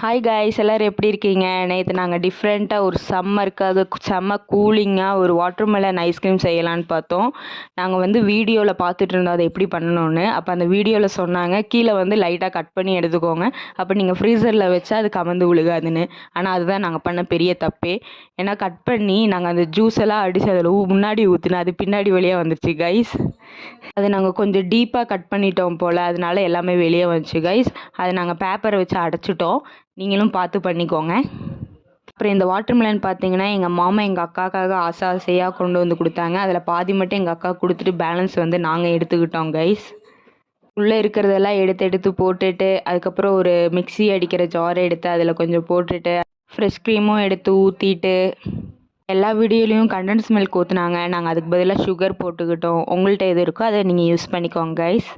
Hi guys, எல்லோரும் எப்படி இருக்கீங்க? நேற்று நாங்கள் டிஃப்ரெண்ட்டாக ஒரு சம்மருக்கு செம்ம கூலிங்காக ஒரு வாட்டர்மெலன் ஐஸ்கிரீம் செய்யலான்னு பார்த்தோம். நாங்கள் வீடியோவில் பார்த்துட்டு இருந்தோம் அதை எப்படி பண்ணணும்னு. அப்போ அந்த வீடியோவில் சொன்னாங்க கீழே லைட்டாக கட் பண்ணி எடுத்துக்கோங்க, அப்போ நீங்கள் ஃப்ரீசரில் வச்சா அது கமந்து விழுகாதுன்னு. ஆனால் அதுதான் நாங்கள் பண்ண பெரிய தப்பே. ஏன்னா கட் பண்ணி நாங்கள் அந்த ஜூஸ் எல்லாம் அடித்து அதில் முன்னாடி ஊற்றினோம், அது பின்னாடி வெளியே வந்துச்சு கைஸ். அது நாங்கள் கொஞ்சம் டீப்பாக கட் பண்ணிட்டோம் போல், அதனால எல்லாமே வெளியே வந்துச்சு கைஸ். அதை நாங்கள் பேப்பரை வச்சு அடைச்சிட்டோம். நீங்களும் பார்த்து பண்ணிக்கோங்க. அப்புறம் இந்த வாட்டர்மெலன் பார்த்தீங்கன்னா எங்கள் மாமா எங்கள் அக்காக்காக ஆசையாக கொண்டு வந்து கொடுத்தாங்க. அதில் பாதி மட்டும் எங்கள் அக்கா கொடுத்துட்டு பேலன்ஸ் நாங்கள் எடுத்துக்கிட்டோம் கைஸ். உள்ளே இருக்கிறதெல்லாம் எடுத்து போட்டுட்டு, அதுக்கப்புறம் ஒரு மிக்ஸி அடிக்கிற ஜாரை எடுத்து அதில் கொஞ்சம் போட்டுட்டு, ஃப்ரெஷ் க்ரீமும் எடுத்து ஊற்றிட்டு, எல்லா வீடியோலையும் கண்டென்ஸ் மில்க் ஊற்றுனாங்க. நாங்கள் அதுக்கு பதிலாக சுகர் போட்டுக்கிட்டோம். உங்கள்கிட்ட எது இருக்கோ அதை நீங்கள் யூஸ் பண்ணிக்கோங்க கைஸ்.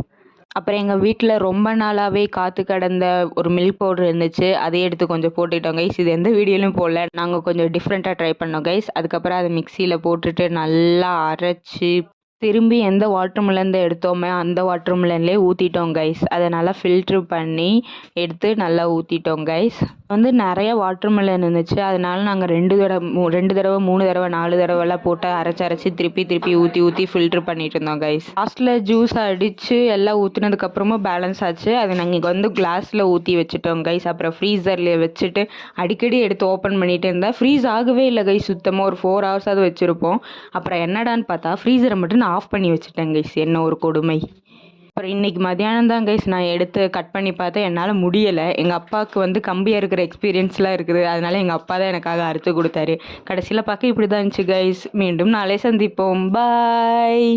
அப்புறம் எங்கள் வீட்டில் ரொம்ப நாளாகவே காற்று கடந்த ஒரு மில்க் பவுடர் இருந்துச்சு, அதை எடுத்து கொஞ்சம் போட்டுக்கிட்டோம் கைஸ். இது எந்த வீடியோலையும் போடல, நாங்கள் கொஞ்சம் டிஃப்ரெண்ட்டாக ட்ரை பண்ணோம் கைஸ். அதுக்கப்புறம் அதை மிக்சியில் போட்டுட்டு நல்லா அரைச்சி திரும்பி எந்த வாட்டர்மெலன் எடுத்தோமே அந்த வாட்டர்மெலன்லேயே ஊற்றிட்டோம் கைஸ். அதை நல்லா ஃபில்ட்ரு பண்ணி எடுத்து நல்லா ஊற்றிட்டோம் கைஸ். நிறைய வாட்டர்மெலன் இருந்துச்சு, அதனால நாங்கள் 2 தடவை 3 தடவை 4 தடவைலாம் போட்டு அரைச்சி திருப்பி ஊற்றி ஃபில்ட்ரு பண்ணிட்டு இருந்தோம் கைஸ். லாஸ்ட்டில் ஜூஸ் அடித்து எல்லாம் ஊற்றினதுக்கப்புறமா பேலன்ஸ் ஆச்சு. அதை நாங்கள் கிளாஸில் ஊற்றி வச்சுட்டோம் கைஸ். அப்புறம் ஃப்ரீசரில் வச்சுட்டு அடிக்கடி எடுத்து ஓப்பன் பண்ணிகிட்டு இருந்தால் ஃப்ரீஸ் ஆகவே இல்லை கைஸ். சுத்தமாக ஒரு 4 ஹவர்ஸாவது வச்சுருப்போம். அப்புறம் என்னடான்னு பார்த்தா ஃப்ரீசரை மட்டும் நான் ஆஃப் பண்ணி வச்சுட்டேன் கைஸ். என்ன ஒரு கொடுமை. அப்புறம் இன்றைக்கி மத்தியானம் தான் கைஸ் நான் எடுத்து கட் பண்ணி பார்த்தேன், என்னால் முடியலை. எங்கள் அப்பாவுக்கு கம்பியாக இருக்கிற எக்ஸ்பீரியன்ஸ்லாம் இருக்குது, அதனால் எங்கள் அப்பா தான் எனக்காக அறுத்து கொடுத்தாரு. கடைசியில் பார்க்க இப்படி தான் இருந்துச்சு கைஸ். மீண்டும் நாளை சந்திப்போம். பாய்.